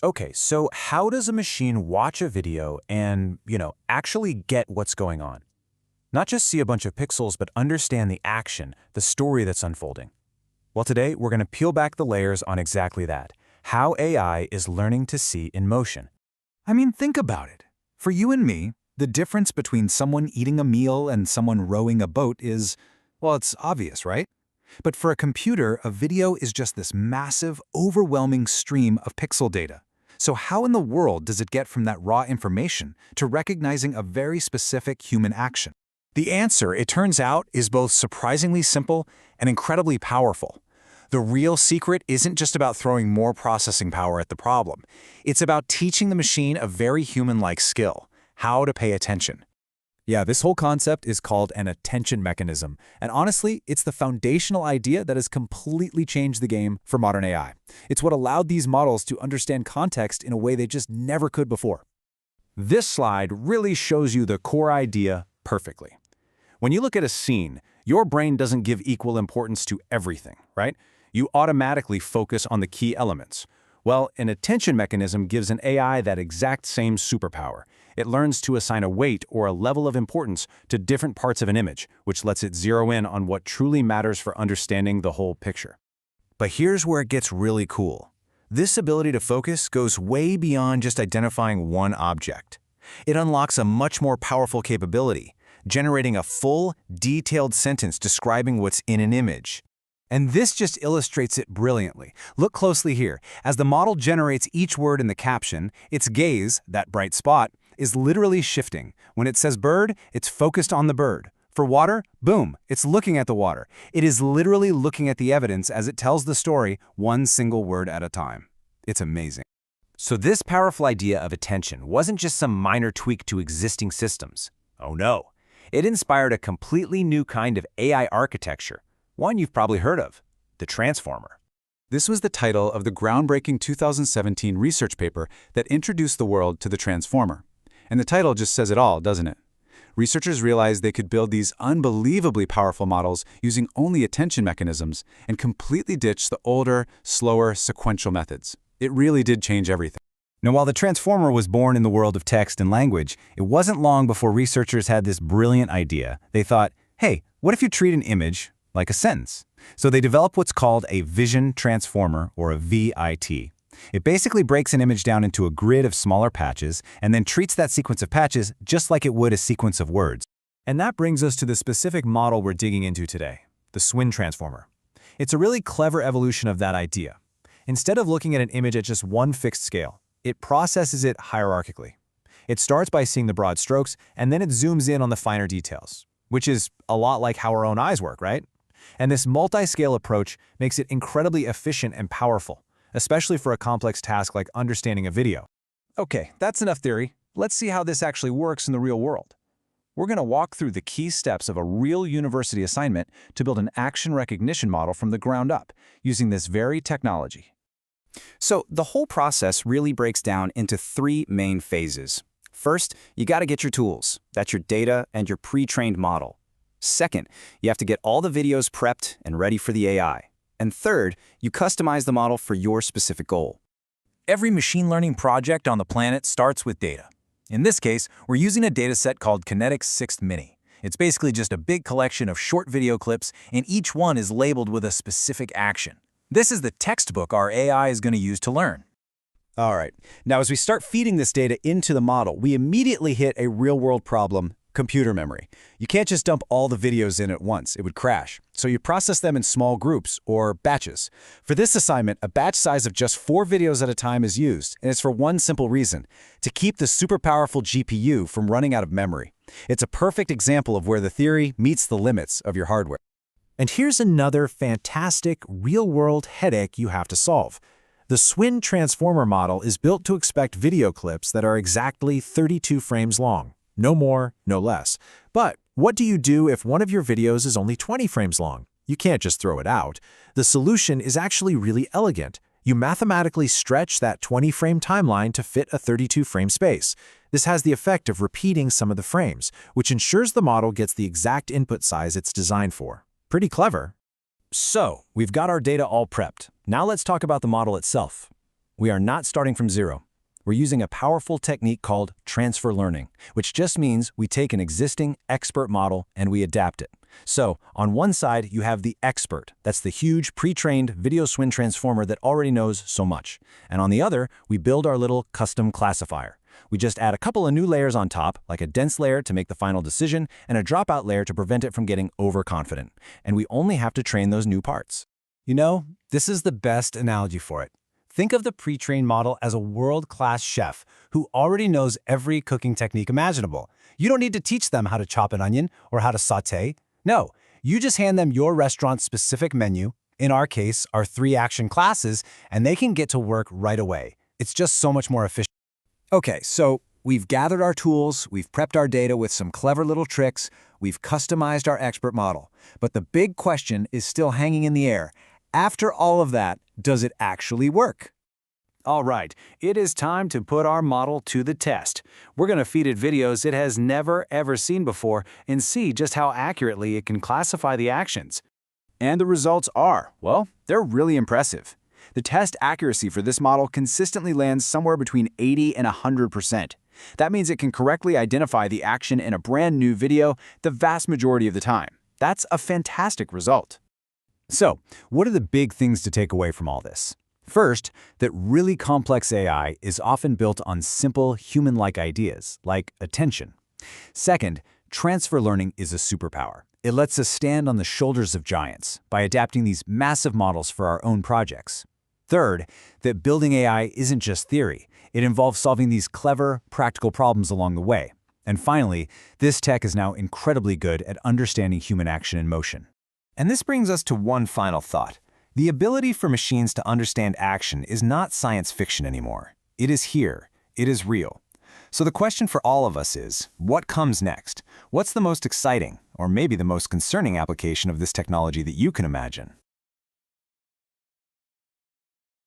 Okay, so how does a machine watch a video and, actually get what's going on? Not just see a bunch of pixels, but understand the action, the story that's unfolding. Well, today we're going to peel back the layers on exactly that, how AI is learning to see in motion. I mean, think about it. For you and me, the difference between someone eating a meal and someone rowing a boat is, well, it's obvious, right? But for a computer, a video is just this massive, overwhelming stream of pixel data. So how in the world does it get from that raw information to recognizing a very specific human action? The answer, it turns out, is both surprisingly simple and incredibly powerful. The real secret isn't just about throwing more processing power at the problem. It's about teaching the machine a very human-like skill, how to pay attention. Yeah, this whole concept is called an attention mechanism, and honestly, it's the foundational idea that has completely changed the game for modern AI. It's what allowed these models to understand context in a way they just never could before. This slide really shows you the core idea perfectly. When you look at a scene, your brain doesn't give equal importance to everything, right? You automatically focus on the key elements. Well, an attention mechanism gives an AI that exact same superpower. It learns to assign a weight or a level of importance to different parts of an image, which lets it zero in on what truly matters for understanding the whole picture. But here's where it gets really cool. This ability to focus goes way beyond just identifying one object. It unlocks a much more powerful capability, generating a full, detailed sentence describing what's in an image. And this just illustrates it brilliantly. Look closely here. As the model generates each word in the caption, its gaze, that bright spot, is literally shifting. When it says bird, it's focused on the bird. For water, boom, it's looking at the water. It is literally looking at the evidence as it tells the story one single word at a time. It's amazing. So this powerful idea of attention wasn't just some minor tweak to existing systems. Oh no. It inspired a completely new kind of AI architecture, one you've probably heard of, the Transformer. This was the title of the groundbreaking 2017 research paper that introduced the world to the Transformer. And the title just says it all, doesn't it? Researchers realized they could build these unbelievably powerful models using only attention mechanisms and completely ditch the older, slower, sequential methods. It really did change everything. Now, while the Transformer was born in the world of text and language, it wasn't long before researchers had this brilliant idea. They thought, hey, what if you treat an image like a sentence? So they developed what's called a vision transformer, or a VIT. It basically breaks an image down into a grid of smaller patches and then treats that sequence of patches just like it would a sequence of words. And that brings us to the specific model we're digging into today, the Swin Transformer. It's a really clever evolution of that idea. Instead of looking at an image at just one fixed scale, it processes it hierarchically. It starts by seeing the broad strokes, and then it zooms in on the finer details, which is a lot like how our own eyes work, right? And this multi-scale approach makes it incredibly efficient and powerful, especially for a complex task like understanding a video. Okay, that's enough theory. Let's see how this actually works in the real world. We're going to walk through the key steps of a real university assignment to build an action recognition model from the ground up, using this very technology. So the whole process really breaks down into three main phases. First, you got to get your tools. That's your data and your pre-trained model. Second, you have to get all the videos prepped and ready for the AI. And third, you customize the model for your specific goal. Every machine learning project on the planet starts with data. In this case, we're using a dataset called Kinetics 6th Mini. It's basically just a big collection of short video clips, and each one is labeled with a specific action. This is the textbook our AI is going to use to learn. All right, now as we start feeding this data into the model, we immediately hit a real-world problem: computer memory. You can't just dump all the videos in at once. It would crash. So you process them in small groups, or batches. For this assignment, a batch size of just 4 videos at a time is used, and it's for one simple reason: to keep the super powerful GPU from running out of memory. It's a perfect example of where the theory meets the limits of your hardware. And here's another fantastic, real-world headache you have to solve. The Swin Transformer model is built to expect video clips that are exactly 32 frames long. No more, no less. But what do you do if one of your videos is only 20 frames long? You can't just throw it out. The solution is actually really elegant. You mathematically stretch that 20-frame timeline to fit a 32-frame space. This has the effect of repeating some of the frames, which ensures the model gets the exact input size it's designed for. Pretty clever. So, we've got our data all prepped. Now let's talk about the model itself. We are not starting from zero. We're using a powerful technique called transfer learning, which just means we take an existing expert model and we adapt it. So, on one side, you have the expert. That's the huge pre-trained video Swin Transformer that already knows so much. And on the other, we build our little custom classifier. We just add a couple of new layers on top, like a dense layer to make the final decision and a dropout layer to prevent it from getting overconfident. And we only have to train those new parts. You know, this is the best analogy for it. Think of the pre-trained model as a world-class chef who already knows every cooking technique imaginable. You don't need to teach them how to chop an onion or how to sauté. No, you just hand them your restaurant's specific menu, in our case, our 3-action classes, and they can get to work right away. It's just so much more efficient. Okay, so we've gathered our tools, we've prepped our data with some clever little tricks, we've customized our expert model. But the big question is still hanging in the air. After all of that, does it actually work? All right, it is time to put our model to the test. We're going to feed it videos it has never ever seen before and see just how accurately it can classify the actions. And the results are, well, they're really impressive. The test accuracy for this model consistently lands somewhere between 80 and 100%. That means it can correctly identify the action in a brand new video the vast majority of the time. That's a fantastic result. So, what are the big things to take away from all this? First, that really complex AI is often built on simple, human-like ideas, like attention. Second, transfer learning is a superpower. It lets us stand on the shoulders of giants by adapting these massive models for our own projects. Third, that building AI isn't just theory. It involves solving these clever, practical problems along the way. And finally, this tech is now incredibly good at understanding human action and motion. And this brings us to one final thought. The ability for machines to understand action is not science fiction anymore. It is here. It is real. So the question for all of us is, what comes next? What's the most exciting, or maybe the most concerning application of this technology that you can imagine?